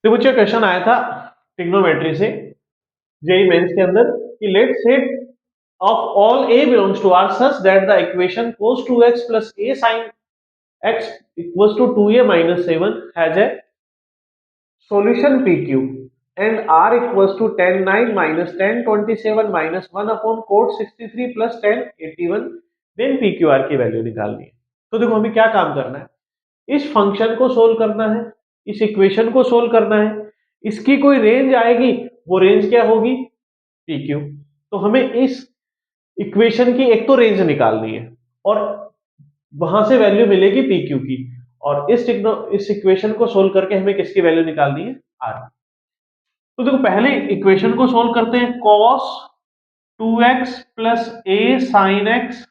तो मुझे क्वेश्चन आया था ट्रिग्नोमेट्री से जेई मेंस के अंदर कि let set of all a belongs to R such that the equation cos 2x plus a sin x equals to 2a minus 7 has a solution PQ and R equals to 10 9 minus 10 27 minus 1 upon cot 63 plus 10 81 then PQR की value निकालनी है। तो देखो हमें क्या काम करना है, इस फंक्शन को सोल्व करना है, इस इक्वेशन को सोल्व करना है, इसकी कोई रेंज आएगी, वो रेंज क्या होगी, PQ। तो हमें इस इक्वेशन की एक तो रेंज निकालनी है और वहां से वैल्यू मिलेगी PQ की, और इस इक्वेशन को सोल्व करके हमें किसकी वैल्यू निकालनी है, R। तो देखो पहले इक्वेशन को सोल्व करते हैं, cos 2x plus a sin x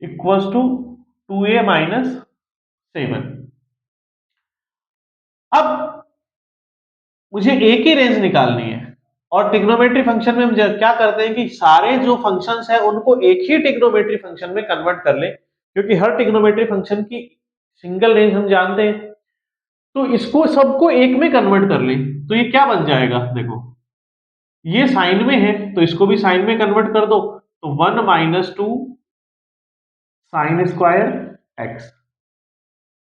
equals to 2a minus 7। अब मुझे a की रेंज निकालनी है और ट्रिग्नोमेट्री फंक्शन में हम क्या करते हैं कि सारे जो फंक्शंस हैं उनको एक ही ट्रिग्नोमेट्री फंक्शन में कन्वर्ट कर ले, क्योंकि हर ट्रिग्नोमेट्री फंक्शन की सिंगल रेंज हम जानते हैं। तो इसको सबको एक में कन्वर्ट कर ले, तो ये क्या बन जाएगा, देखो ये साइन में है तो इसको भी साइन में कन्वर्ट कर दो, तो 1 minus 2 sine square X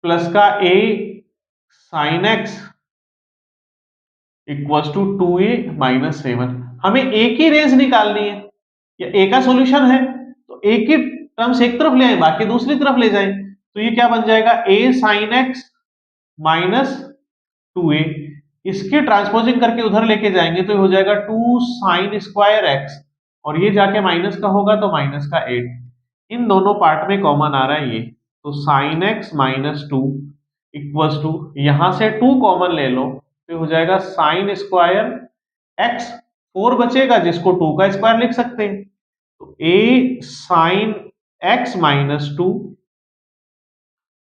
plus का a sine X equals to 2a minus 7। हमें a की रेंज निकालनी है, या a का सॉल्यूशन है तो a की टर्म्स एक तरफ ले आए बाकी दूसरी तरफ ले जाएं, तो ये क्या बन जाएगा, a sine X minus 2a, इसके ट्रांसपोजिंग करके उधर लेके जाएंगे तो ये हो जाएगा 2 साइन स्क्वायर एक्स, और ये जाके माइनस का होगा तो माइनस का 8। इन दोनों पार्ट में कॉमन आ रहा है ये, तो sine X minus 2 equals to, यहां से 2 कॉमन ले लो तो हो जाएगा साइन स्क्वायर एक्स, 4 बचेगा जिसको 2 का स्क्वायर लिख सकते हैं, तो a sine X minus 2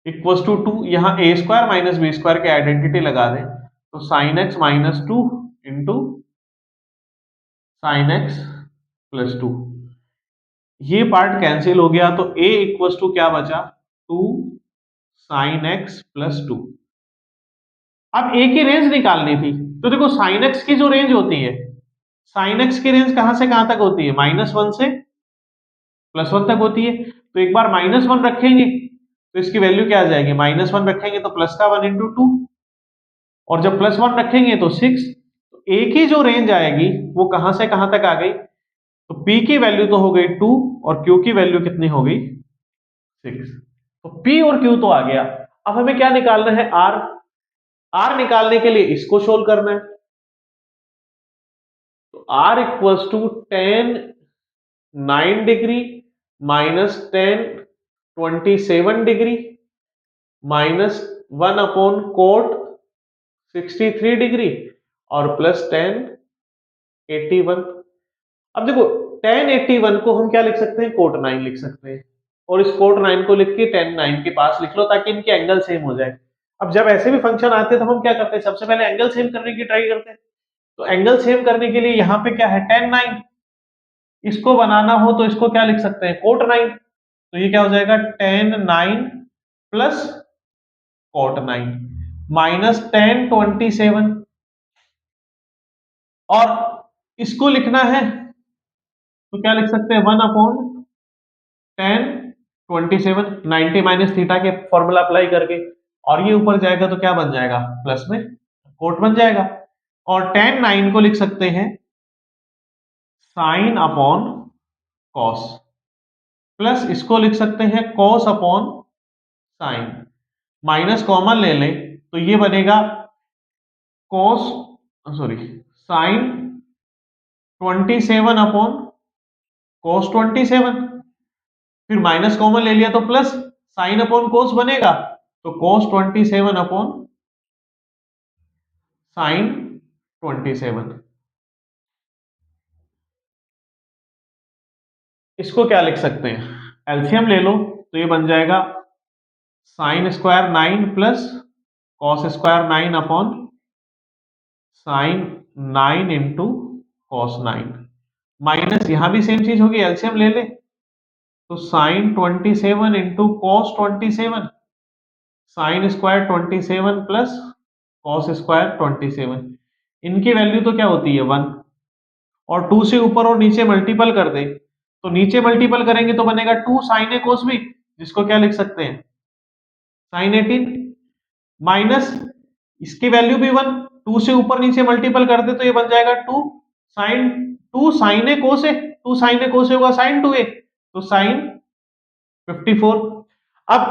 equals to 2, यहां a square minus B square के आइडेंटिटी लगा दें, तो sine X minus 2 into sine X plus 2, ये पार्ट कैंसिल हो गया तो a इक्वल्स टू क्या बचा, 2 साइन एक्स प्लस 2। अब a की रेंज निकालनी थी, तो देखो साइन एक्स की जो रेंज होती है, साइन एक्स की रेंज कहां से कहां तक होती है, -1 से +1 तक होती है। तो एक बार -1 रखेंगे तो इसकी वैल्यू क्या आ जाएगी, -1 रखेंगे तो प्लस का 1 इंटू 2, और जब +1 रखेंगे तो 6। तो a की जो रेंज आएगी वो कहां से कहां तक आ गई, तो p की वैल्यू तो हो गई 2 और q की वैल्यू कितनी हो गई, 6। तो p और q तो आ गया। अब हमें क्या निकालना है, r निकालने के लिए इसको सोल्व करना है, तो r equals to 10 9 degree minus 10 27 degree minus 1 upon cot 63 degree और प्लस 10 81। अब देखो 10 81 को हम क्या लिख सकते हैं, कोट 9 लिख सकते हैं, और इस कोट 9 को लिख के 10 9 के पास लिख लो ताकि इनके एंगल सेम हो जाए। अब जब ऐसे भी फंक्शन आते हैं तो हम क्या करते हैं, सबसे पहले एंगल सेम करने की ट्राई करते हैं। तो एंगल सेम करने के लिए यहाँ पे क्या है, 10 9, इसको बनाना हो तो इसको क्या लिख सकते हैं, कोट 9, तो ये क्या हो जाएगा 10 9 प्लस कोट 9 माइनस 10 27, और इसको लिखना है तो क्या लिख सकते हैं, 1 अपॉन 10 27 90 माइनस थीटा के फॉर्मूला अप्लाई करके, और ये ऊपर जाएगा तो क्या बन जाएगा, प्लस में कोट बन जाएगा, और 10 9 को लिख सकते हैं साइन अपॉन कॉस, प्लस इसको लिख सकते हैं cos upon sine, minus common ले लें तो ये बनेगा cos sorry sine 27 upon cos 27, फिर माइनस कॉमन ले लिया तो प्लस साइन अपॉन कोस बनेगा, तो कॉस 27 अपॉन साइन 27। इसको क्या लिख सकते हैं, एलसीएम ले लो तो ये बन जाएगा sine square 9 plus cos square 9 upon sine 9 into cos 9, minus यहां भी सेम चीज होगी, एलसीएम ले ले तो sine 27 into cos 27 sine square 27 plus cos square 27। इनकी वैल्यू तो क्या होती है 1, और 2 से ऊपर और नीचे मल्टीपल कर दे तो नीचे मल्टीपल करेंगे तो बनेगा 2 sin a cos b, जिसको क्या लिख सकते हैं sin 18, माइनस इसकी वैल्यू भी 1, 2 से ऊपर नीचे मल्टीपल कर दे तो ये बन जाएगा 2 sin a cos a, 2 sin a cos a होगा sin 2a, तो sin 54। अब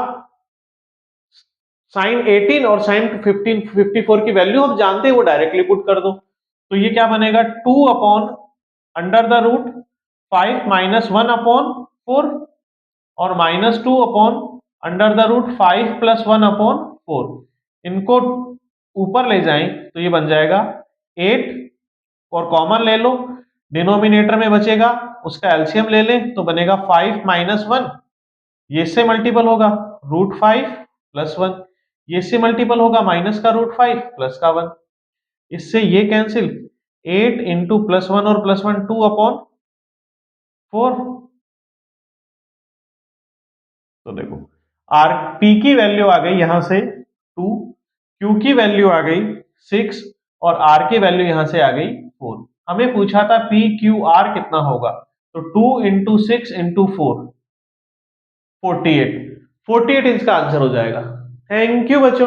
साइन 18 और साइन 54 की वैल्यू हम जानते हैं, वो डायरेक्टली पुट कर दो तो ये क्या बनेगा 2 upon under the root 5 minus 1 upon 4, और minus 2 upon under the root 5 plus 1 upon 4। इनको ऊपर ले जाएं तो ये बन जाएगा 8, और कॉमन ले लो, डिनोमिनेटर में बचेगा, उसका एलसीएम ले लें तो बनेगा 5 माइनस 1, ये इससे मल्टीपल होगा √5 प्लस 1, ये इससे मल्टीपल होगा माइनस का √5 प्लस का 1, इससे ये कैंसिल, 8 इंटू प्लस 1 और प्लस 1 2 अपॉन 4। तो देखो आर पी की वैल्यू आ गई यहां से 2, क्यू की वैल्यू आ गई 6, और आर की वैल्यू यहां से आ गई 4। हमें पूछा था पी क्यू आर कितना होगा, तो 2 इंटू 6 इंटू 4 48, 48 इसका आंसर हो जाएगा। थैंक यू बच्चों।